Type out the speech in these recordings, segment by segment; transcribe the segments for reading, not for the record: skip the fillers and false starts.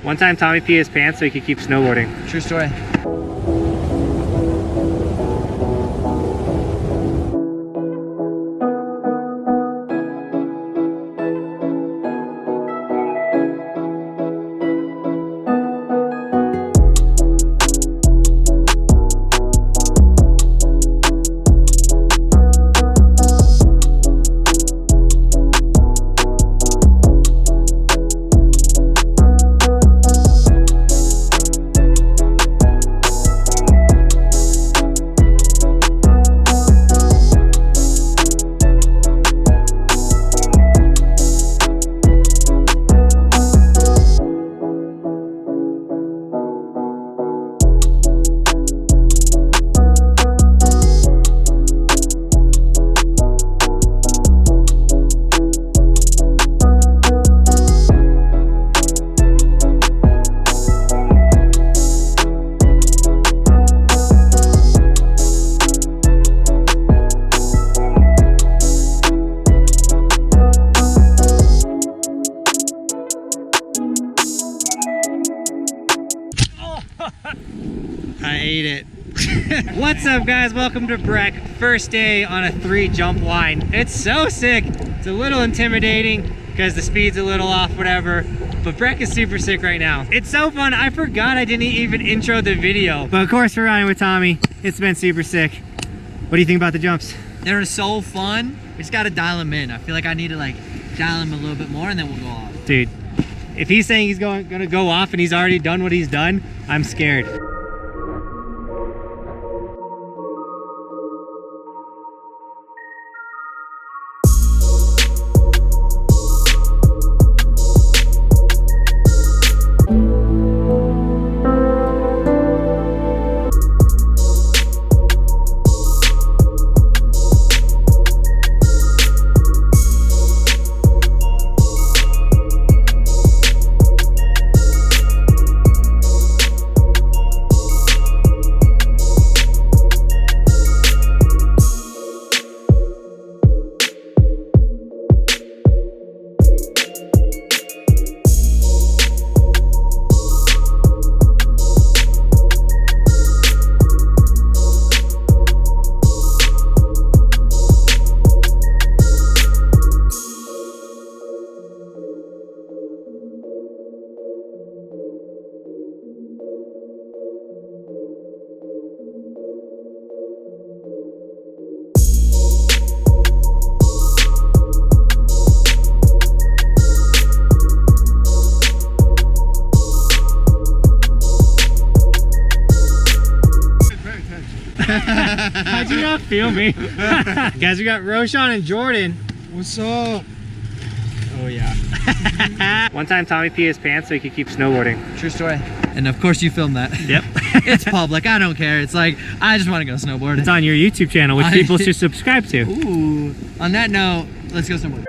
One time Tommy peed his pants so he could keep snowboarding. True story. I ate it. What's up, guys? Welcome to Breck. First day on a 3 jump line. It's so sick. It's a little intimidating because the speed's a little off, whatever. But Breck is super sick right now. It's so fun. I forgot I didn't even intro the video. But of course, we're riding with Tommy. It's been super sick. What do you think about the jumps? They're so fun. We just gotta dial them in. I feel like I need to like dial them a little bit more and then we'll go off. Dude, if he's saying he's gonna go off and he's already done what he's done, I'm scared. How'd you not feel me? Guys, we got Roshan and Jordan. What's up? Oh yeah. One time Tommy peed his pants so he could keep snowboarding. True story. And of course you filmed that. Yep. It's public. I don't care. It's like, I just want to go snowboard. It's on your YouTube channel, which people should subscribe to. Ooh. On that note, let's go snowboard.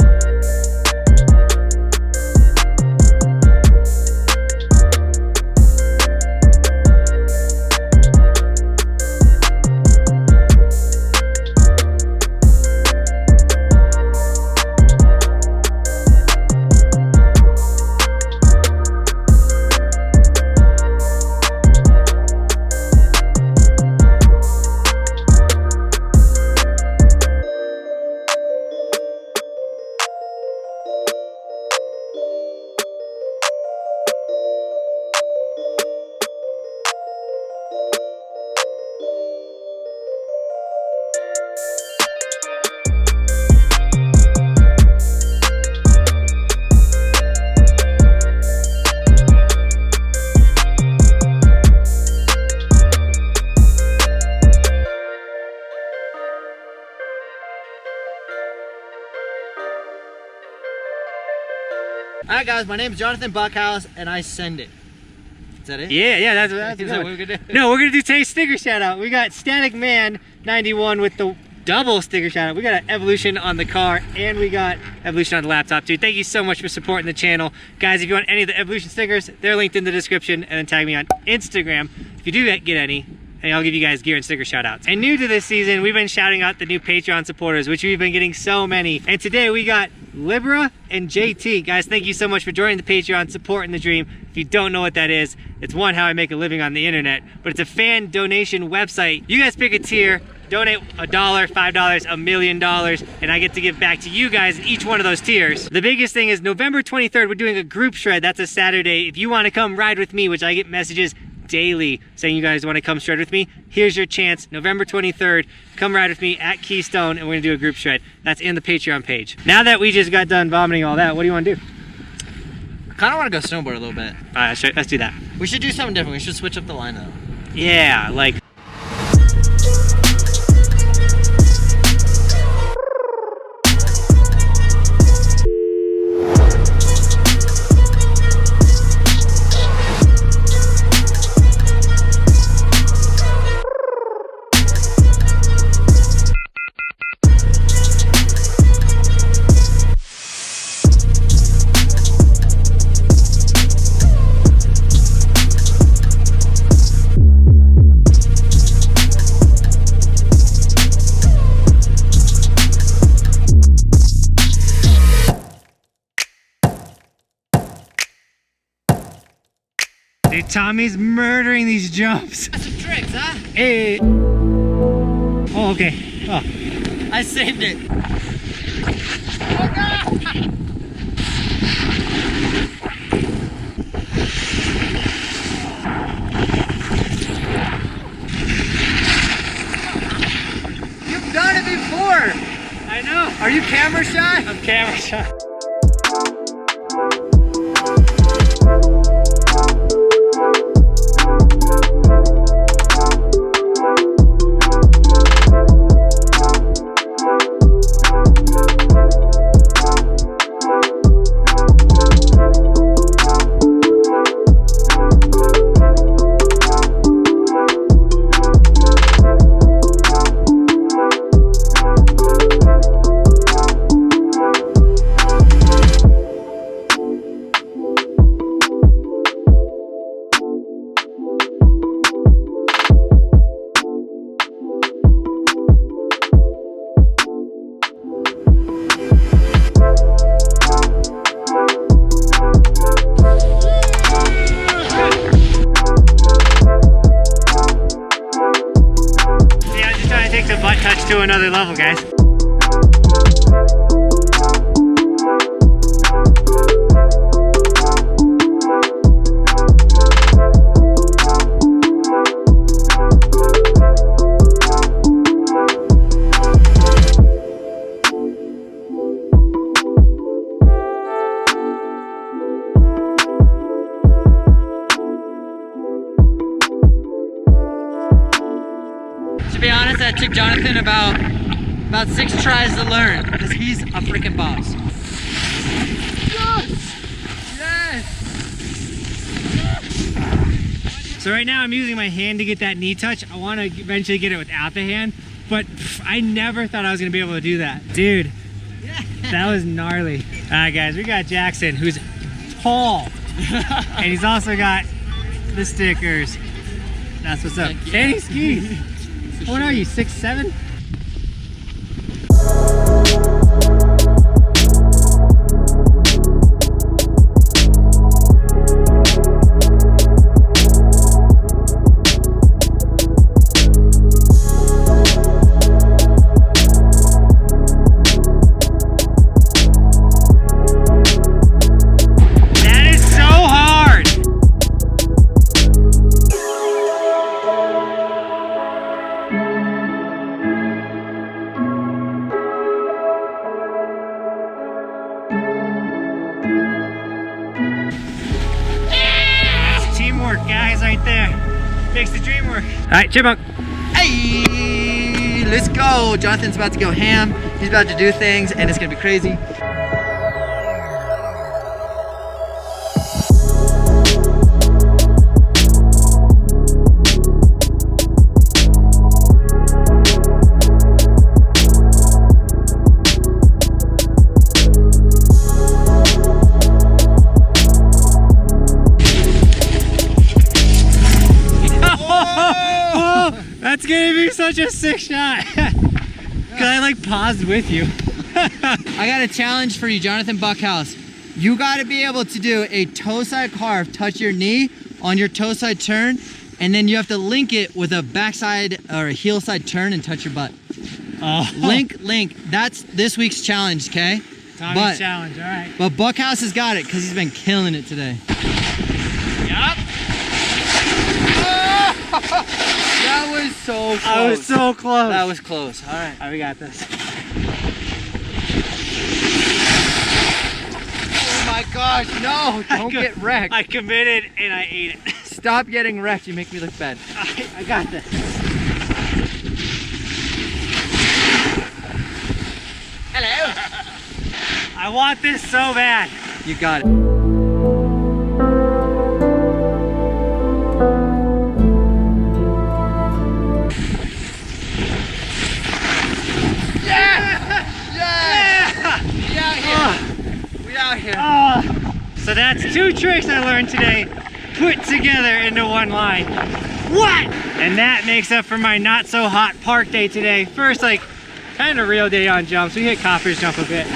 Alright guys, my name is Johnathan Buckhouse and I send it. Is that it? Yeah, that's Is that what we're gonna do? No, we're gonna do today's sticker shout out. We got Static Man 91 with the double sticker shout out. We got an Evolution on the car and we got Evolution on the laptop too. Thank you so much for supporting the channel. Guys, if you want any of the Evolution stickers, they're linked in the description, and then tag me on Instagram if you do get any, and I'll give you guys gear and sticker shout outs. And new to this season, we've been shouting out the new Patreon supporters, which we've been getting so many. And today we got Libra and JT. Guys, thank you so much for joining the Patreon, supporting the dream. If you don't know what that is, it's one, how I make a living on the internet, but it's a fan donation website. You guys pick a tier, donate $1, $5, $1 million, and I get to give back to you guys in each one of those tiers. The biggest thing is November 23rd, we're doing a group shred. That's a Saturday. If you want to come ride with me, which I get messages daily saying you guys want to come shred with me, here's your chance. November 23rd, come ride with me at Keystone and we're gonna do a group shred. That's in the Patreon page. Now that we just got done vomiting all that, what do you want to do? I kind of want to go snowboard a little bit. All right, let's do that. We should do something different. We should switch up the lineup. Yeah, like dude, Tommie's murdering these jumps. That's some tricks, huh? Hey. Oh, okay. Oh. I saved it. Oh, God. You've done it before. I know. Are you camera shy? I'm camera shy. To another level, guys. To be honest, that took Jonathan about 6 tries to learn, because he's a freaking boss. Yes! Yes! So right now I'm using my hand to get that knee touch. I want to eventually get it without the hand, but I never thought I was going to be able to do that. Dude, that was gnarly. All right, guys, we got Jackson, who's tall, and he's also got the stickers. That's what's up. Yeah. And he skis. What are you, 6'7"? Guys, right there. Makes the dream work. All right, Chipmunk. Hey, let's go. Jonathan's about to go ham. He's about to do things, and it's gonna be crazy. That's gonna be such a sick shot. Cause I like paused with you. I got a challenge for you, Johnathan Buckhouse. You gotta be able to do a toe side carve, touch your knee on your toe side turn, and then you have to link it with a backside or a heel side turn and touch your butt. Oh. Link. That's this week's challenge, okay? Tommie's challenge, all right. But Buckhouse has got it because he's been killing it today. Yup. That was so close. I was so close. That was close. All right. All right, we got this. Oh my gosh, no, don't get wrecked. I committed and I ate it. Stop getting wrecked, you make me look bad. I got this. Hello. I want this so bad. You got it. We out here. So that's 2 tricks I learned today, put together into one line. What? And that makes up for my not so hot park day today. First, like, kind of real day on jumps. We hit Copper's jump a bit,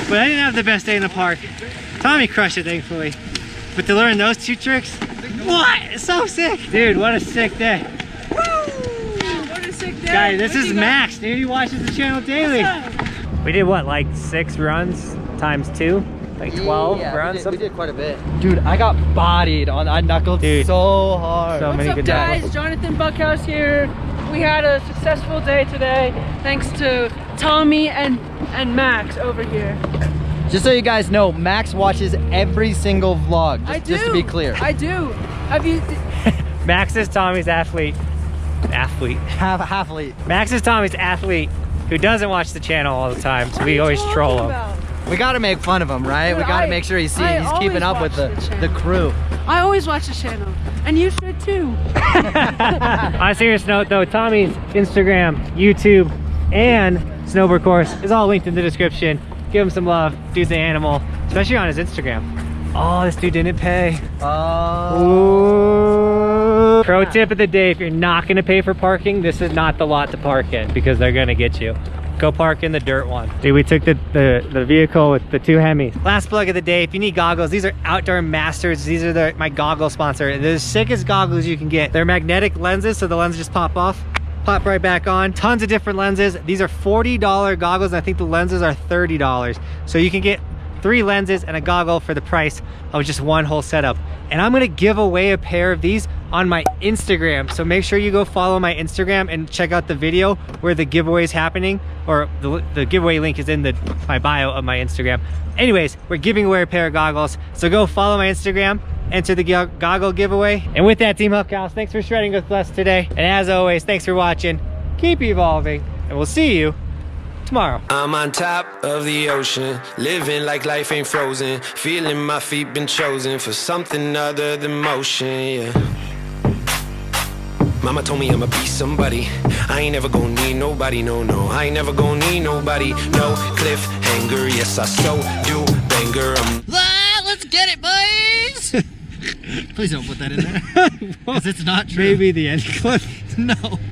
but I didn't have the best day in the park. Tommie crushed it, thankfully. But to learn those 2 tricks, what? It's so sick. Dude, what a sick day. Woo! What a sick day. Guys, this is Max, dude. He watches the channel daily. We did what, like 6 runs times 2? Like 12 runs? We did quite a bit. Dude, I got bodied on, I knuckled so hard. So What's many up, good guys? times. Johnathan Buckhouse here. We had a successful day today thanks to Tommie and Max over here. Just so you guys know, Max watches every single vlog, just to be clear. I do. Have you? Max is Tommie's athlete. Half-lead. Max is Tommie's athlete who doesn't watch the channel all the time, so we always troll him. We gotta make fun of him, right? Dude, we gotta make sure he's keeping up with the crew. I always watch the channel, and you should too. On a serious note though, Tommie's Instagram, YouTube, and snowboard course is all linked in the description. Give him some love. Dude's an animal, especially on his Instagram. Oh, this dude didn't pay. Oh. Ooh. Pro tip of the day, if you're not gonna pay for parking, this is not the lot to park in because they're gonna get you. Go park in the dirt one. Dude, we took the vehicle with the 2 Hemis. Last plug of the day, if you need goggles, these are Outdoor Masters. These are my goggle sponsor. They're the sickest goggles you can get. They're magnetic lenses, so the lenses just pop off, pop right back on. Tons of different lenses. These are $40 goggles, and I think the lenses are $30. So you can get 3 lenses and a goggle for the price of just one whole setup. And I'm gonna give away a pair of these on my Instagram. So make sure you go follow my Instagram and check out the video where the giveaway is happening, or the giveaway link is in my bio of my Instagram. Anyways, we're giving away a pair of goggles. So go follow my Instagram, enter the goggle giveaway. And with that, Team Huckhouse, thanks for shredding with us today. And as always, thanks for watching. Keep evolving, and we'll see you tomorrow. I'm on top of the ocean, living like life ain't frozen, feeling my feet been chosen for something other than motion, yeah. Mama told me I'ma be somebody, I ain't never gonna need nobody, no, I ain't never gonna need nobody, no cliffhanger, yes I so do banger, Let's get it, boys! Please don't put that in there, because it's not true. Maybe the end clip. No.